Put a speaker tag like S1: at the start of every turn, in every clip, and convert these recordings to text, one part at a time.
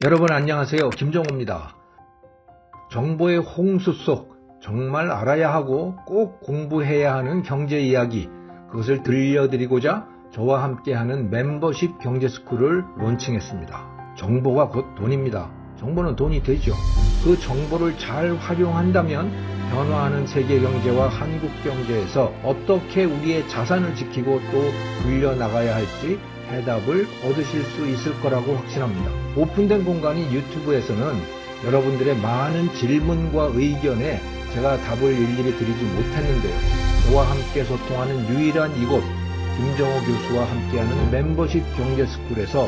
S1: 여러분 안녕하세요. 김정호입니다. 정보의 홍수 속 정말 알아야 하고 꼭 공부해야 하는 경제 이야기, 그것을 들려드리고자 저와 함께하는 멤버십 경제스쿨을 론칭했습니다. 정보가 곧 돈입니다. 정보는 돈이 되죠. 그 정보를 잘 활용한다면 변화하는 세계 경제와 한국 경제에서 어떻게 우리의 자산을 지키고 또 굴려나가야 할지 해답을 얻으실 수 있을 거라고 확신합니다. 오픈된 공간인 유튜브에서는 여러분들의 많은 질문과 의견에 제가 답을 일일이 드리지 못했는데요. 저와 함께 소통하는 유일한 이곳 김정호 교수와 함께하는 멤버십 경제스쿨에서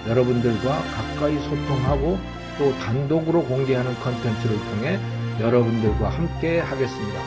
S1: 여러분들과 가까이 소통하고 또 단독으로 공개하는 컨텐츠를 통해 여러분들과 함께 하겠습니다.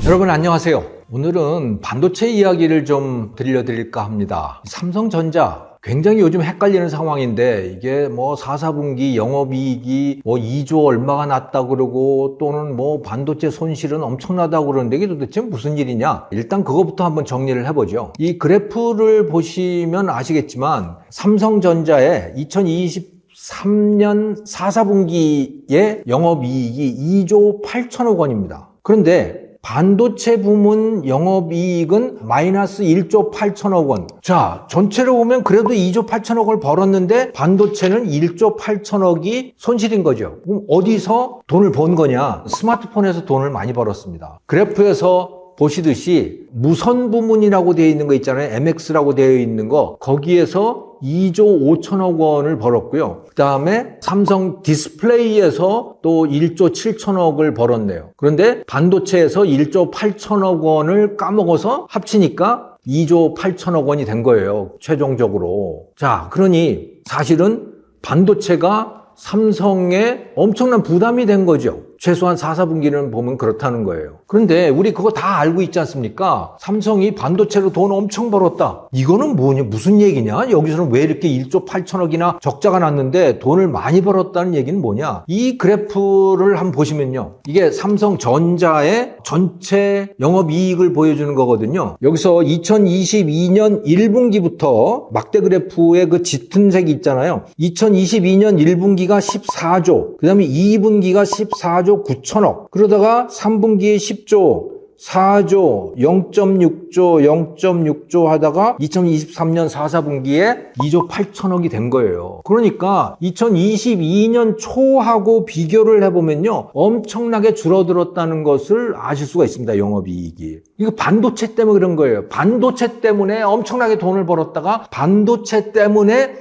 S1: 여러분 안녕하세요. 오늘은 반도체 이야기를 좀 들려드릴까 합니다. 삼성전자 굉장히 요즘 헷갈리는 상황인데 이게 뭐 4분기 영업이익이 뭐 2조 얼마가 났다 그러고 또는 뭐 반도체 손실은 엄청나다고 그러는데 이게 도대체 무슨 일이냐? 일단 그거부터 한번 정리를 해보죠. 이 그래프를 보시면 아시겠지만 삼성전자의 2023년 4분기의 영업이익이 2조 8천억 원입니다. 그런데 반도체 부문 영업이익은 마이너스 1조 8천억 원. 자, 전체로 보면 그래도 2조 8천억 원을 벌었는데 반도체는 1조 8천억이 손실인 거죠. 그럼 어디서 돈을 번 거냐? 스마트폰에서 돈을 많이 벌었습니다. 그래프에서 보시듯이 무선 부문이라고 되어 있는 거 있잖아요. MX라고 되어 있는 거. 거기에서 2조 5천억 원을 벌었고요. 그 다음에 삼성 디스플레이에서 또 1조 7천억을 벌었네요. 그런데 반도체에서 1조 8천억 원을 까먹어서 합치니까 2조 8천억 원이 된 거예요. 최종적으로. 자, 그러니 사실은 반도체가 삼성에 엄청난 부담이 된 거죠. 최소한 4분기는 보면 그렇다는 거예요. 그런데 우리 그거 다 알고 있지 않습니까? 삼성이 반도체로 돈 엄청 벌었다. 이거는 뭐냐? 무슨 얘기냐? 여기서는 왜 이렇게 1조 8천억이나 적자가 났는데 돈을 많이 벌었다는 얘기는 뭐냐? 이 그래프를 한번 보시면요. 이게 삼성전자의 전체 영업이익을 보여주는 거거든요. 여기서 2022년 1분기부터 막대 그래프의 그 짙은 색이 있잖아요. 2022년 1분기가 14조, 그 다음에 2분기가 14조 9천억, 그러다가 3분기에 10조, 4조, 0.6조 하다가 2023년 4분기에 2조 8천억이 된 거예요. 그러니까 2022년 초하고 비교를 해보면요. 엄청나게 줄어들었다는 것을 아실 수가 있습니다. 영업이익이. 이거 반도체 때문에 그런 거예요. 반도체 때문에 엄청나게 돈을 벌었다가 반도체 때문에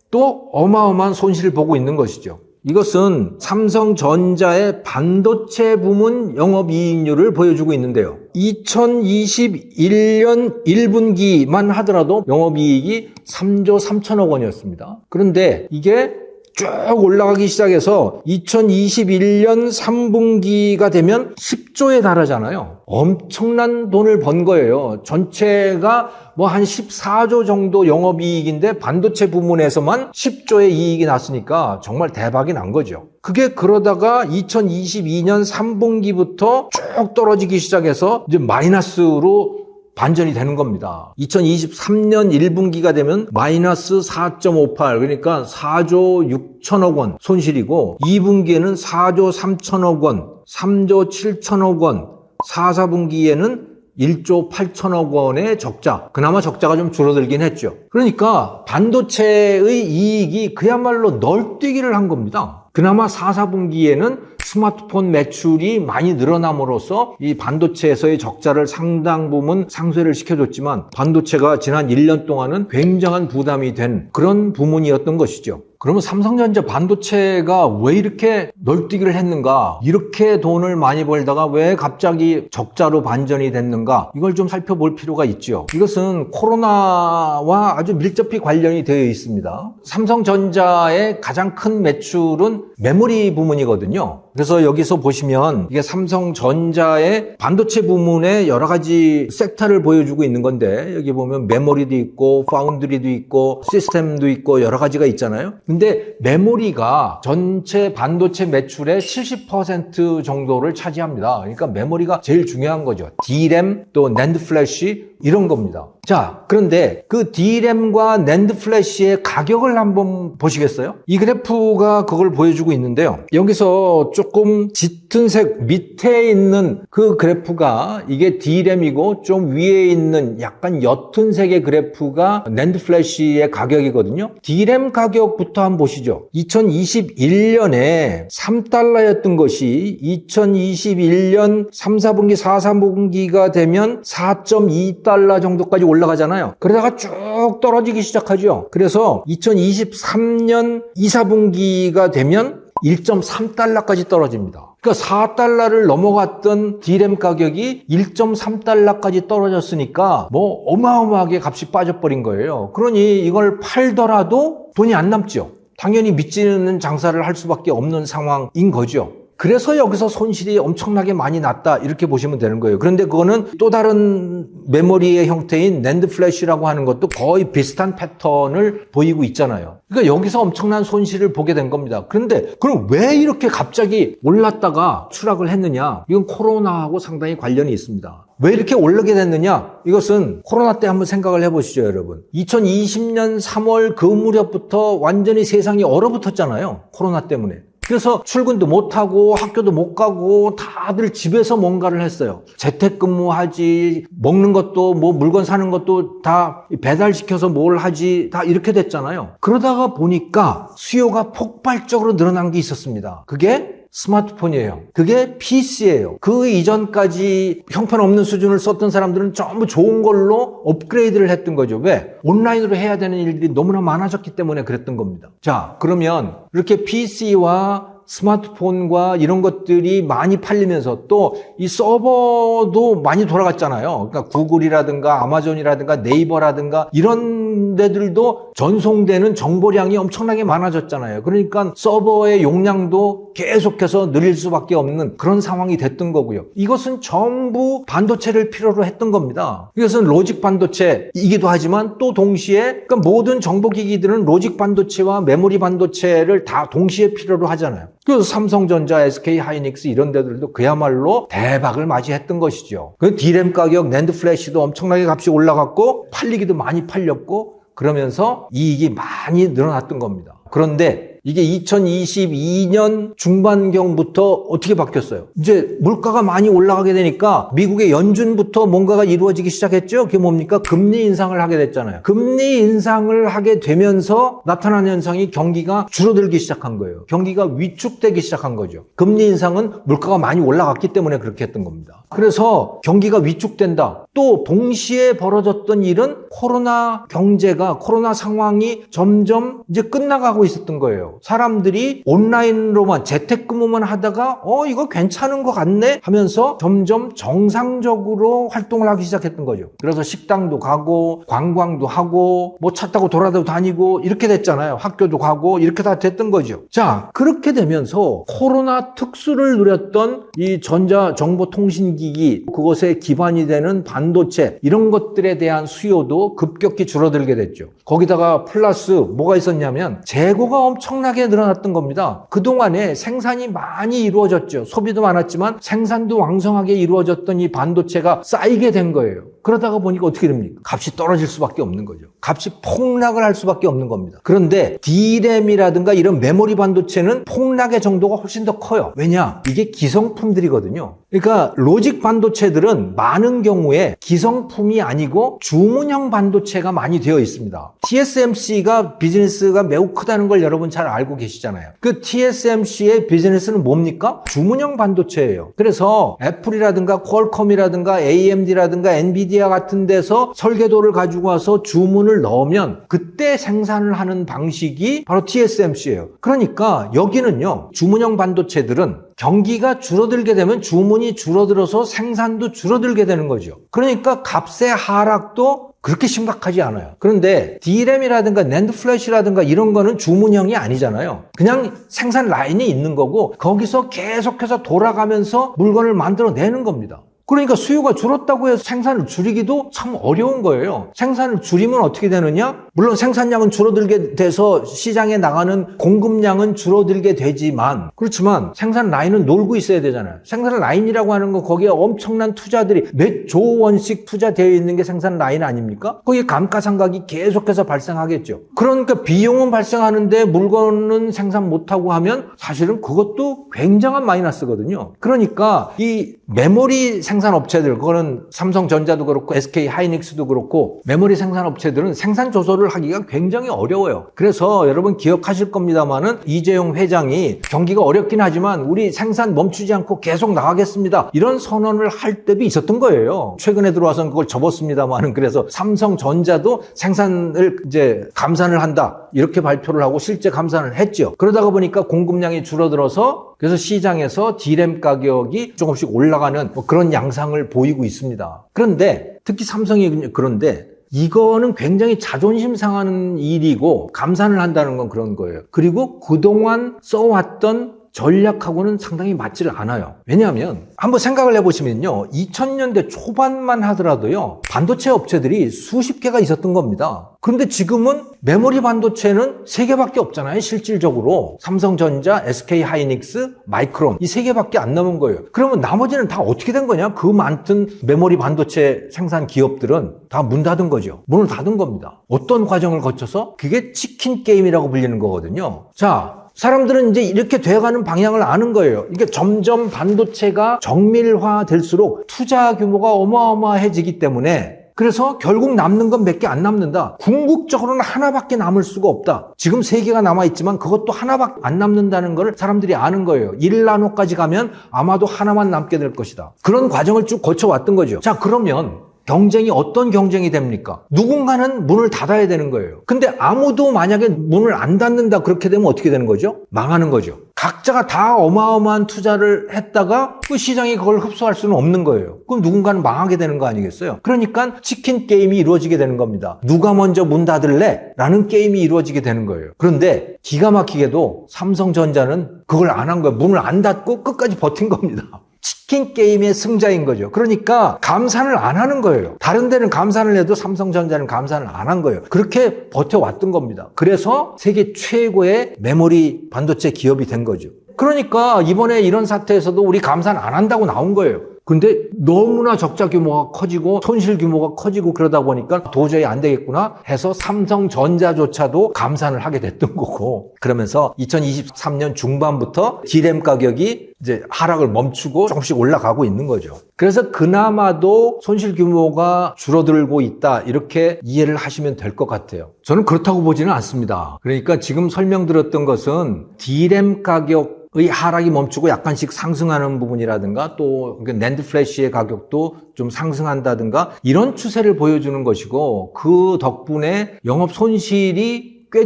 S1: 또 어마어마한 손실을 보고 있는 것이죠. 이것은 삼성전자의 반도체 부문 영업이익률을 보여주고 있는데요. 2021년 1분기만 하더라도 영업이익이 3조 3천억 원이었습니다. 그런데 이게 쭉 올라가기 시작해서 2021년 3분기가 되면 10조에 달하잖아요. 엄청난 돈을 번 거예요. 전체가 뭐 한 14조 정도 영업이익인데 반도체 부문에서만 10조의 이익이 났으니까 정말 대박이 난 거죠. 그게 그러다가 2022년 3분기부터 쭉 떨어지기 시작해서 이제 마이너스로 반전이 되는 겁니다. 2023년 1분기가 되면 마이너스 4.58, 그러니까 4조 6천억 원 손실이고 2분기에는 4조 3천억 원, 3조 7천억 원, 4분기에는 1조 8천억 원의 적자. 그나마 적자가 좀 줄어들긴 했죠. 그러니까 반도체의 이익이 그야말로 널뛰기를 한 겁니다. 그나마 4분기에는 스마트폰 매출이 많이 늘어남으로써 이 반도체에서의 적자를 상당 부분 상쇄를 시켜줬지만 반도체가 지난 1년 동안은 굉장한 부담이 된 그런 부문이었던 것이죠. 그러면 삼성전자 반도체가 왜 이렇게 널뛰기를 했는가? 이렇게 돈을 많이 벌다가 왜 갑자기 적자로 반전이 됐는가? 이걸 좀 살펴볼 필요가 있죠. 이것은 코로나와 아주 밀접히 관련이 되어 있습니다. 삼성전자의 가장 큰 매출은 메모리 부문이거든요. 그래서 여기서 보시면 이게 삼성전자의 반도체 부문의 여러 가지 섹터를 보여주고 있는 건데 여기 보면 메모리도 있고 파운드리도 있고 시스템도 있고 여러 가지가 있잖아요. 근데 메모리가 전체 반도체 매출의 70% 정도를 차지합니다. 그러니까 메모리가 제일 중요한 거죠. D램 또 낸드 플래시 이런 겁니다. 자, 그런데 그 D램과 낸드 플래시의 가격을 한번 보시겠어요? 이 그래프가 그걸 보여주고 있는데요. 여기서 조금 짙은 색 밑에 있는 그 그래프가 이게 D램이고 좀 위에 있는 약간 옅은 색의 그래프가 낸드 플래시의 가격이거든요. D램 가격부터 한번 보시죠. 2021년에 3달러였던 것이 2021년 3, 4분기, 4, 3분기가 되면 4.2달러 정도까지 올라가잖아요. 그러다가 쭉 떨어지기 시작하죠. 그래서 2023년 2, 4분기가 되면 1.3달러까지 떨어집니다. 그러니까 4달러를 넘어갔던 D램 가격이 1.3달러까지 떨어졌으니까 뭐 어마어마하게 값이 빠져버린 거예요. 그러니 이걸 팔더라도 돈이 안 남죠. 당연히 믿지 않는 장사를 할 수밖에 없는 상황인 거죠. 그래서 여기서 손실이 엄청나게 많이 났다 이렇게 보시면 되는 거예요. 그런데 그거는 또 다른 메모리의 형태인 낸드 플래시라고 하는 것도 거의 비슷한 패턴을 보이고 있잖아요. 그러니까 여기서 엄청난 손실을 보게 된 겁니다. 그런데 그럼 왜 이렇게 갑자기 올랐다가 추락을 했느냐? 이건 코로나하고 상당히 관련이 있습니다. 왜 이렇게 오르게 됐느냐? 이것은 코로나 때 한번 생각을 해보시죠, 여러분. 2020년 3월 그 무렵부터 완전히 세상이 얼어붙었잖아요. 코로나 때문에. 그래서 출근도 못하고 학교도 못 가고 다들 집에서 뭔가를 했어요. 재택근무하지, 먹는 것도 뭐 물건 사는 것도 다 배달시켜서 뭘 하지, 다 이렇게 됐잖아요. 그러다가 보니까 수요가 폭발적으로 늘어난 게 있었습니다. 그게 스마트폰이에요. 그게 PC예요. 그 이전까지 형편없는 수준을 썼던 사람들은 전부 좋은 걸로 업그레이드를 했던 거죠. 왜? 온라인으로 해야 되는 일들이 너무나 많아졌기 때문에 그랬던 겁니다. 자, 그러면 이렇게 PC와 스마트폰과 이런 것들이 많이 팔리면서 또 이 서버도 많이 돌아갔잖아요. 그러니까 구글이라든가 아마존이라든가 네이버라든가 이런 데들도 전송되는 정보량이 엄청나게 많아졌잖아요. 그러니까 서버의 용량도 계속해서 늘릴 수밖에 없는 그런 상황이 됐던 거고요. 이것은 전부 반도체를 필요로 했던 겁니다. 이것은 로직 반도체이기도 하지만 또 동시에 그러니까 모든 정보기기들은 로직 반도체와 메모리 반도체를 다 동시에 필요로 하잖아요. 그래서 삼성전자, SK 하이닉스 이런 데들도 그야말로 대박을 맞이했던 것이죠. 그 D램 가격, 낸드 플래시도 엄청나게 값이 올라갔고 팔리기도 많이 팔렸고 그러면서 이익이 많이 늘어났던 겁니다. 그런데 이게 2022년 중반경부터 어떻게 바뀌었어요? 이제 물가가 많이 올라가게 되니까 미국의 연준부터 뭔가가 이루어지기 시작했죠? 그게 뭡니까? 금리 인상을 하게 됐잖아요. 금리 인상을 하게 되면서 나타난 현상이 경기가 줄어들기 시작한 거예요. 경기가 위축되기 시작한 거죠. 금리 인상은 물가가 많이 올라갔기 때문에 그렇게 했던 겁니다. 그래서 경기가 위축된다. 또 동시에 벌어졌던 일은 코로나 경제가, 코로나 상황이 점점 이제 끝나가고 있었던 거예요. 사람들이 온라인으로만 재택근무만 하다가 이거 괜찮은 것 같네 하면서 점점 정상적으로 활동을 하기 시작했던 거죠. 그래서 식당도 가고 관광도 하고 뭐 차 타고 돌아도 다니고 이렇게 됐잖아요. 학교도 가고 이렇게 다 됐던 거죠. 자, 그렇게 되면서 코로나 특수를 누렸던 이 전자정보통신기기 그것에 기반이 되는 반도체 이런 것들에 대한 수요도 급격히 줄어들게 됐죠. 거기다가 플러스 뭐가 있었냐면 재고가 엄청나게 늘어났던 겁니다. 그동안에 생산이 많이 이루어졌죠. 소비도 많았지만 생산도 왕성하게 이루어졌던 이 반도체가 쌓이게 된 거예요. 그러다가 보니까 어떻게 됩니까? 값이 떨어질 수밖에 없는 거죠. 값이 폭락을 할 수밖에 없는 겁니다. 그런데 D램이라든가 이런 메모리 반도체는 폭락의 정도가 훨씬 더 커요. 왜냐? 이게 기성품들이거든요. 그러니까 로직 반도체들은 많은 경우에 기성품이 아니고 주문형 반도체가 많이 되어 있습니다. TSMC가 비즈니스가 매우 크다는 걸 여러분 잘 알고 계시잖아요. 그 TSMC의 비즈니스는 뭡니까? 주문형 반도체예요. 그래서 애플이라든가 퀄컴이라든가 AMD라든가 엔비디아 같은 데서 설계도를 가지고 와서 주문을 넣으면 그때 생산을 하는 방식이 바로 TSMC예요. 그러니까 여기는요, 주문형 반도체들은 경기가 줄어들게 되면 주문이 줄어들어서 생산도 줄어들게 되는 거죠. 그러니까 값의 하락도 그렇게 심각하지 않아요. 그런데 D램이라든가 낸드 플래시라든가 이런 거는 주문형이 아니잖아요. 그냥 생산 라인이 있는 거고 거기서 계속해서 돌아가면서 물건을 만들어내는 겁니다. 그러니까 수요가 줄었다고 해서 생산을 줄이기도 참 어려운 거예요. 생산을 줄이면 어떻게 되느냐? 물론 생산량은 줄어들게 돼서 시장에 나가는 공급량은 줄어들게 되지만, 그렇지만 생산 라인은 놀고 있어야 되잖아요. 생산 라인이라고 하는 거 거기에 엄청난 투자들이 몇 조 원씩 투자되어 있는 게 생산 라인 아닙니까? 거기에 감가상각이 계속해서 발생하겠죠. 그러니까 비용은 발생하는데 물건은 생산 못하고 하면 사실은 그것도 굉장한 마이너스거든요. 그러니까 이 메모리 생산 업체들, 그거는 삼성전자도 그렇고 SK 하이닉스도 그렇고 메모리 생산 업체들은 생산 조절을 하기가 굉장히 어려워요. 그래서 여러분 기억하실 겁니다만은 이재용 회장이 경기가 어렵긴 하지만 우리 생산 멈추지 않고 계속 나가겠습니다, 이런 선언을 할 때도 있었던 거예요. 최근에 들어와서는 그걸 접었습니다만은, 그래서 삼성전자도 생산을 이제 감산을 한다 이렇게 발표를 하고 실제 감산을 했죠. 그러다가 보니까 공급량이 줄어들어서 그래서 시장에서 D램 가격이 조금씩 올라가는 그런 양상을 보이고 있습니다. 그런데 특히 삼성이 그런데 이거는 굉장히 자존심 상하는 일이고 감산을 한다는 건 그런 거예요. 그리고 그동안 써왔던 전략하고는 상당히 맞지를 않아요. 왜냐하면 한번 생각을 해보시면요, 2000년대 초반만 하더라도요 반도체 업체들이 수십 개가 있었던 겁니다. 그런데 지금은 메모리 반도체는 3개밖에 없잖아요. 실질적으로 삼성전자, SK 하이닉스, 마이크론, 이 3개밖에 안 남은 거예요. 그러면 나머지는 다 어떻게 된 거냐? 그 많던 메모리 반도체 생산 기업들은 다 문 닫은 거죠. 문을 닫은 겁니다. 어떤 과정을 거쳐서? 그게 치킨 게임이라고 불리는 거거든요. 자, 사람들은 이제 이렇게 돼가는 방향을 아는 거예요. 이게 점점 반도체가 정밀화될수록 투자 규모가 어마어마해지기 때문에, 그래서 결국 남는 건 몇 개 안 남는다. 궁극적으로는 하나밖에 남을 수가 없다. 지금 3개가 남아있지만 그것도 하나밖에 안 남는다는 걸 사람들이 아는 거예요. 1나노까지 가면 아마도 하나만 남게 될 것이다. 그런 과정을 쭉 거쳐왔던 거죠. 자, 그러면 경쟁이 어떤 경쟁이 됩니까? 누군가는 문을 닫아야 되는 거예요. 근데 아무도 만약에 문을 안 닫는다 그렇게 되면 어떻게 되는 거죠? 망하는 거죠. 각자가 다 어마어마한 투자를 했다가 그 시장이 그걸 흡수할 수는 없는 거예요. 그럼 누군가는 망하게 되는 거 아니겠어요? 그러니까 치킨 게임이 이루어지게 되는 겁니다. 누가 먼저 문 닫을래? 라는 게임이 이루어지게 되는 거예요. 그런데 기가 막히게도 삼성전자는 그걸 안 한 거예요. 문을 안 닫고 끝까지 버틴 겁니다. 치킨 게임의 승자인 거죠. 그러니까 감산을 안 하는 거예요. 다른 데는 감산을 해도 삼성전자는 감산을 안 한 거예요. 그렇게 버텨왔던 겁니다. 그래서 세계 최고의 메모리 반도체 기업이 된 거죠. 그러니까 이번에 이런 사태에서도 우리 감산 안 한다고 나온 거예요. 근데 너무나 적자 규모가 커지고 손실 규모가 커지고 그러다 보니까 도저히 안 되겠구나 해서 삼성전자조차도 감산을 하게 됐던 거고, 그러면서 2023년 중반부터 D램 가격이 이제 하락을 멈추고 조금씩 올라가고 있는 거죠. 그래서 그나마도 손실 규모가 줄어들고 있다 이렇게 이해를 하시면 될 것 같아요. 저는 그렇다고 보지는 않습니다. 그러니까 지금 설명드렸던 것은 D램 가격 의 하락이 멈추고 약간씩 상승하는 부분이라든가 또 낸드 플래시의 가격도 좀 상승한다든가 이런 추세를 보여주는 것이고, 그 덕분에 영업 손실이 꽤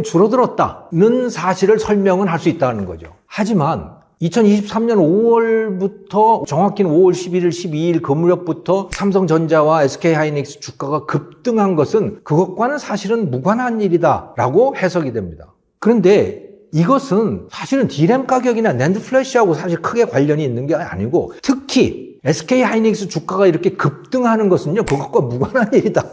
S1: 줄어들었다는 사실을 설명은 할 수 있다는 거죠. 하지만 2023년 5월부터 정확히는 5월 11일, 12일 금요일부터 삼성전자와 SK 하이닉스 주가가 급등한 것은 그것과는 사실은 무관한 일이다라고 해석이 됩니다. 그런데 이것은 사실은 D램 가격이나 낸드 플래시하고 사실 크게 관련이 있는 게 아니고, 특히 SK 하이닉스 주가가 이렇게 급등하는 것은요, 그것과 무관한 일이다.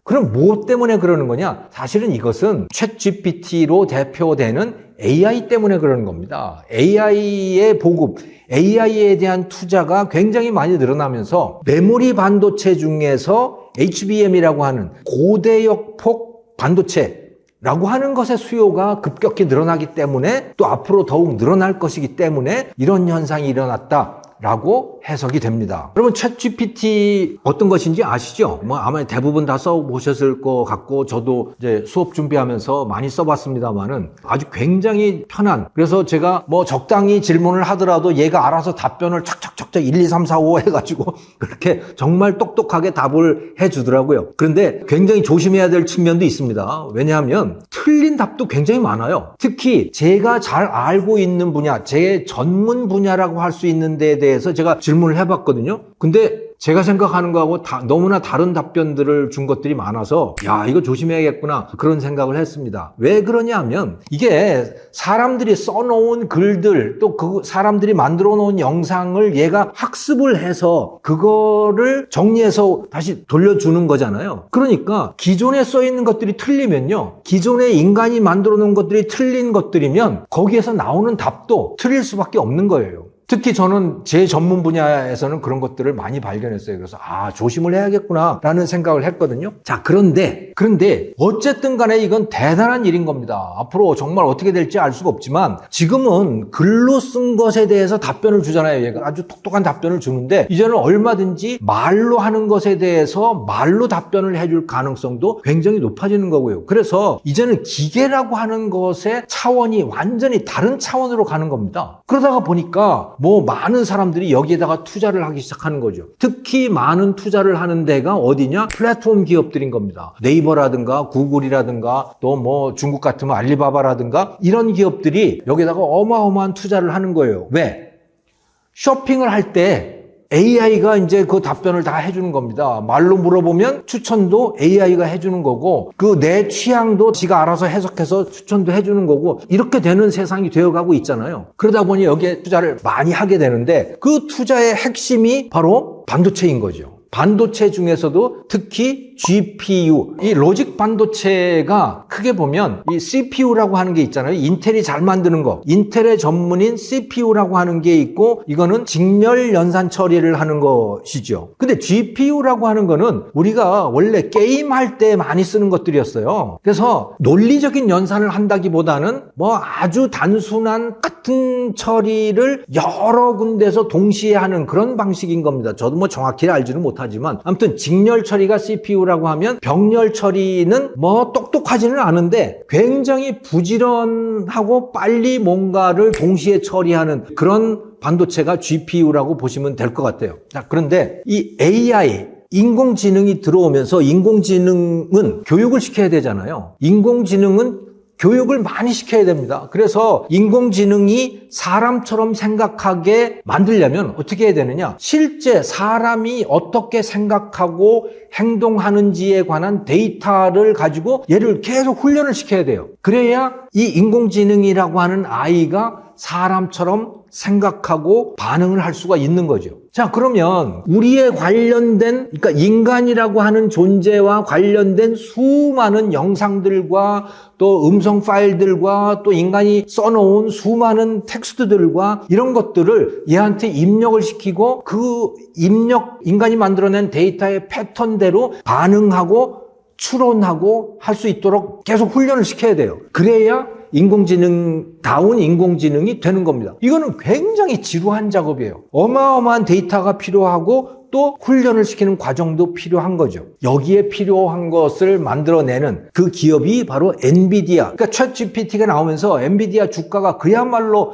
S1: 그럼 뭐 때문에 그러는 거냐? 사실은 이것은 챗GPT로 대표되는 AI 때문에 그러는 겁니다. AI의 보급, AI에 대한 투자가 굉장히 많이 늘어나면서 메모리 반도체 중에서 HBM이라고 하는 고대역폭 반도체 라고 하는 것의 수요가 급격히 늘어나기 때문에, 또 앞으로 더욱 늘어날 것이기 때문에 이런 현상이 일어났다라고 해석이 됩니다. 여러분, 챗GPT 어떤 것인지 아시죠? 아마 대부분 다 써보셨을 것 같고, 저도 이제 수업 준비하면서 많이 써봤습니다만은 아주 굉장히 편한, 그래서 제가 적당히 질문을 하더라도 얘가 알아서 답변을 척척척척 1, 2, 3, 4, 5 해가지고 그렇게 정말 똑똑하게 답을 해주더라고요. 그런데 굉장히 조심해야 될 측면도 있습니다. 왜냐하면 틀린 답도 굉장히 많아요. 특히 제가 잘 알고 있는 분야, 제 전문 분야라고 할 수 있는 데에 대해서 제가 질문을 해봤거든요. 근데 제가 생각하는 거하고 너무나 다른 답변들을 준 것들이 많아서 야, 이거 조심해야겠구나 그런 생각을 했습니다. 왜 그러냐면 이게 사람들이 써놓은 글들 또 그 사람들이 만들어 놓은 영상을 얘가 학습을 해서 그거를 정리해서 다시 돌려주는 거잖아요. 그러니까 기존에 써 있는 것들이 틀리면요, 기존에 인간이 만들어 놓은 것들이 틀린 것들이면 거기에서 나오는 답도 틀릴 수밖에 없는 거예요. 특히 저는 제 전문 분야에서는 그런 것들을 많이 발견했어요. 그래서 조심을 해야겠구나 라는 생각을 했거든요. 자, 그런데 어쨌든 간에 이건 대단한 일인 겁니다. 앞으로 정말 어떻게 될지 알 수가 없지만 지금은 글로 쓴 것에 대해서 답변을 주잖아요. 얘가 아주 똑똑한 답변을 주는데 이제는 얼마든지 말로 하는 것에 대해서 말로 답변을 해줄 가능성도 굉장히 높아지는 거고요. 그래서 이제는 기계라고 하는 것의 차원이 완전히 다른 차원으로 가는 겁니다. 그러다가 보니까 많은 사람들이 여기에다가 투자를 하기 시작하는 거죠. 특히 많은 투자를 하는 데가 어디냐? 플랫폼 기업들인 겁니다. 네이버라든가 구글이라든가 또 중국 같으면 알리바바라든가 이런 기업들이 여기에다가 어마어마한 투자를 하는 거예요. 왜? 쇼핑을 할 때 AI가 이제 그 답변을 다 해주는 겁니다. 말로 물어보면 추천도 AI가 해주는 거고 그 내 취향도 지가 알아서 해석해서 추천도 해주는 거고 이렇게 되는 세상이 되어가고 있잖아요. 그러다 보니 여기에 투자를 많이 하게 되는데 그 투자의 핵심이 바로 반도체인 거죠. 반도체 중에서도 특히 GPU, 이 로직 반도체가 크게 보면 이 CPU라고 하는 게 있잖아요. 인텔이 잘 만드는 거. 인텔의 전문인 CPU라고 하는 게 있고 이거는 직렬 연산 처리를 하는 것이죠. 근데 GPU라고 하는 거는 우리가 원래 게임할 때 많이 쓰는 것들이었어요. 그래서 논리적인 연산을 한다기보다는 아주 단순한 같은 처리를 여러 군데서 동시에 하는 그런 방식인 겁니다. 저도 정확히 알지는 못하지만 아무튼 직렬 처리가 CPU라고 하면 병렬 처리는 똑똑하지는 않은데 굉장히 부지런하고 빨리 뭔가를 동시에 처리하는 그런 반도체가 GPU라고 보시면 될 것 같아요. 자, 그런데 이 AI 인공지능이 들어오면서 인공지능은 교육을 시켜야 되잖아요. 인공지능은 교육을 많이 시켜야 됩니다. 그래서 인공지능이 사람처럼 생각하게 만들려면 어떻게 해야 되느냐? 실제 사람이 어떻게 생각하고 행동하는지에 관한 데이터를 가지고 얘를 계속 훈련을 시켜야 돼요. 그래야 이 인공지능이라고 하는 아이가 사람처럼 생각하고 반응을 할 수가 있는 거죠. 자, 그러면 우리에 관련된, 그러니까 인간이라고 하는 존재와 관련된 수많은 영상들과 또 음성 파일들과 또 인간이 써놓은 수많은 텍스트들과 이런 것들을 얘한테 입력을 시키고 그 인간이 만들어낸 데이터의 패턴대로 반응하고 추론하고 할 수 있도록 계속 훈련을 시켜야 돼요. 그래야 인공지능다운 인공지능이 되는 겁니다. 이거는 굉장히 지루한 작업이에요. 어마어마한 데이터가 필요하고 또 훈련을 시키는 과정도 필요한 거죠. 여기에 필요한 것을 만들어내는 그 기업이 바로 엔비디아. 그러니까 챗GPT가 나오면서 엔비디아 주가가 그야말로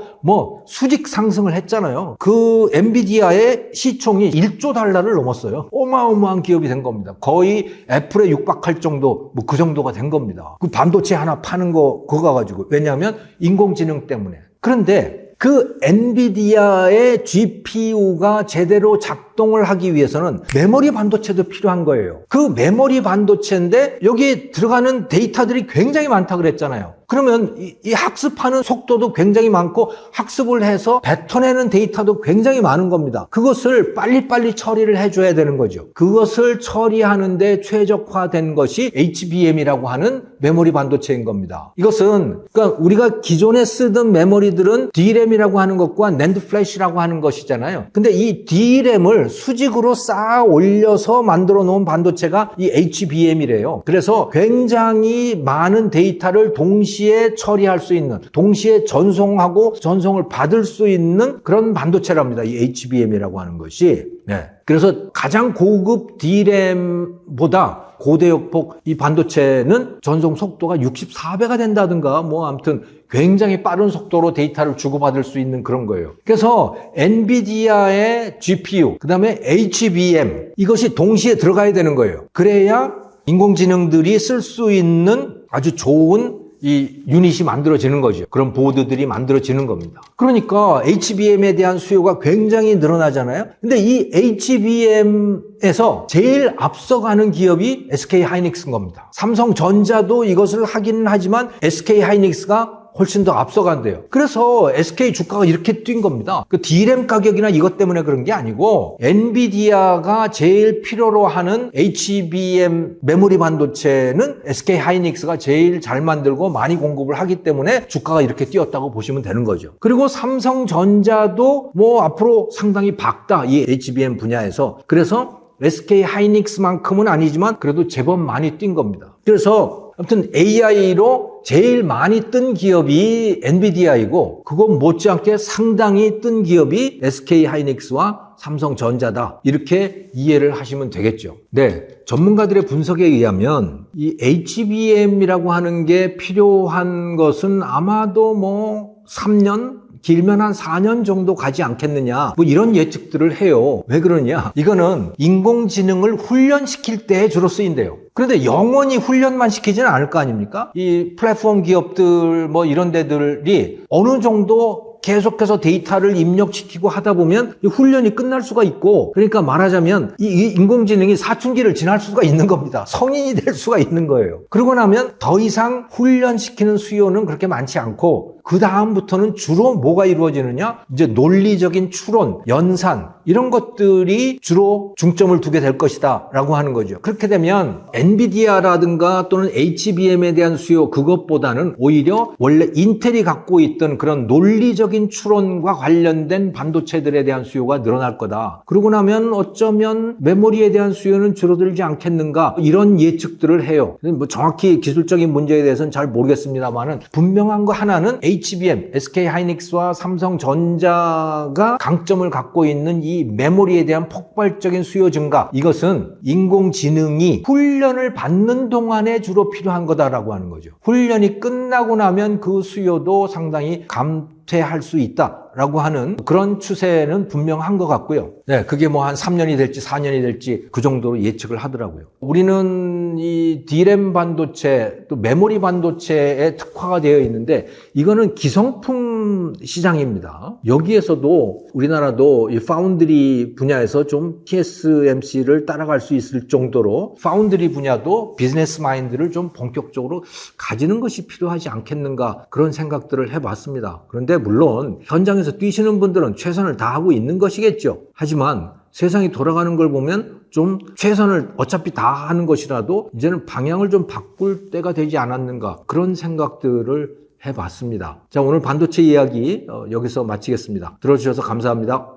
S1: 수직 상승을 했잖아요. 그 엔비디아의 시총이 1조 달러를 넘었어요. 어마어마한 기업이 된 겁니다. 거의 애플에 육박할 정도, 그 정도가 된 겁니다. 그 반도체 하나 파는 그거 가지고. 왜냐하면 인공지능 때문에. 그런데 그 엔비디아의 GPU가 제대로 작동을 하기 위해서는 메모리 반도체도 필요한 거예요. 그 메모리 반도체인데 여기에 들어가는 데이터들이 굉장히 많다 그랬잖아요. 그러면 이 학습하는 속도도 굉장히 많고 학습을 해서 뱉어내는 데이터도 굉장히 많은 겁니다. 그것을 빨리빨리 처리를 해줘야 되는 거죠. 그것을 처리하는데 최적화된 것이 HBM이라고 하는 메모리 반도체인 겁니다. 이것은 그러니까 우리가 기존에 쓰던 메모리들은 DRAM이라고 하는 것과 NAND 플래시라고 하는 것이잖아요. 근데 이 DRAM을 수직으로 쌓아 올려서 만들어 놓은 반도체가 이 HBM이래요. 그래서 굉장히 많은 데이터를 동시에 처리할 수 있는, 동시에 전송하고 전송을 받을 수 있는 그런 반도체랍니다. 이 HBM이라고 하는 것이. 네. 그래서 가장 고급 DRAM보다 고대역폭 이 반도체는 전송 속도가 64배가 된다든가 아무튼 굉장히 빠른 속도로 데이터를 주고받을 수 있는 그런 거예요. 그래서 엔비디아의 GPU, 그 다음에 HBM 이것이 동시에 들어가야 되는 거예요. 그래야 인공지능들이 쓸 수 있는 아주 좋은 이 유닛이 만들어지는 거죠. 그런 보드들이 만들어지는 겁니다. 그러니까 HBM에 대한 수요가 굉장히 늘어나잖아요. 근데 이 HBM에서 제일 앞서가는 기업이 SK하이닉스인 겁니다. 삼성전자도 이것을 하기는 하지만 SK하이닉스가 훨씬 더 앞서간대요. 그래서 SK 주가가 이렇게 뛴 겁니다. 그 D램 가격이나 이것 때문에 그런 게 아니고 엔비디아가 제일 필요로 하는 HBM 메모리 반도체는 SK하이닉스가 제일 잘 만들고 많이 공급을 하기 때문에 주가가 이렇게 뛰었다고 보시면 되는 거죠. 그리고 삼성전자도 뭐 앞으로 상당히 밝다, 이 HBM 분야에서. 그래서 SK하이닉스만큼은 아니지만 그래도 제법 많이 뛴 겁니다. 그래서 아무튼 AI로 제일 많이 뜬 기업이 엔비디아이고 그것 못지않게 상당히 뜬 기업이 SK하이닉스와 삼성전자다. 이렇게 이해를 하시면 되겠죠. 네, 전문가들의 분석에 의하면 이 HBM이라고 하는 게 필요한 것은 아마도 뭐 3년? 길면 한 4년 정도 가지 않겠느냐, 뭐 이런 예측들을 해요. 왜 그러냐? 이거는 인공지능을 훈련시킬 때 주로 쓰인대요. 그런데 영원히 훈련만 시키지는 않을 거 아닙니까? 이 플랫폼 기업들 뭐 이런 데들이 어느 정도 계속해서 데이터를 입력시키고 하다 보면 이 훈련이 끝날 수가 있고, 그러니까 말하자면 이 인공지능이 사춘기를 지날 수가 있는 겁니다. 성인이 될 수가 있는 거예요. 그러고 나면 더 이상 훈련시키는 수요는 그렇게 많지 않고 그 다음부터는 주로 뭐가 이루어지느냐? 이제 논리적인 추론, 연산 이런 것들이 주로 중점을 두게 될 것이다 라고 하는 거죠. 그렇게 되면 엔비디아라든가 또는 HBM에 대한 수요, 그것보다는 오히려 원래 인텔이 갖고 있던 그런 논리적인 추론과 관련된 반도체들에 대한 수요가 늘어날 거다. 그러고 나면 어쩌면 메모리에 대한 수요는 줄어들지 않겠는가, 이런 예측들을 해요. 뭐 정확히 기술적인 문제에 대해서는 잘 모르겠습니다만은 분명한 거 하나는 HBM, SK하이닉스와 삼성전자가 강점을 갖고 있는 이 메모리에 대한 폭발적인 수요 증가, 이것은 인공지능이 훈련을 받는 동안에 주로 필요한 거다라고 하는 거죠. 훈련이 끝나고 나면 그 수요도 상당히 감퇴할 수 있다라고 하는 그런 추세는 분명한 것 같고요. 네, 그게 뭐 한 3년이 될지 4년이 될지 그 정도로 예측을 하더라고요. 우리는 이 D램 반도체 또 메모리 반도체에 특화가 되어 있는데 이거는 기성품 시장입니다. 여기에서도 우리나라도 이 파운드리 분야에서 좀 TSMC를 따라갈 수 있을 정도로 파운드리 분야도 비즈니스 마인드를 좀 본격적으로 가지는 것이 필요하지 않겠는가, 그런 생각들을 해봤습니다. 그런데 물론 현장에서 뛰시는 분들은 최선을 다하고 있는 것이겠죠. 하지만 세상이 돌아가는 걸 보면 좀 최선을 어차피 다 하는 것이라도 이제는 방향을 좀 바꿀 때가 되지 않았는가, 그런 생각들을 해봤습니다. 자, 오늘 반도체 이야기 여기서 마치겠습니다. 들어주셔서 감사합니다.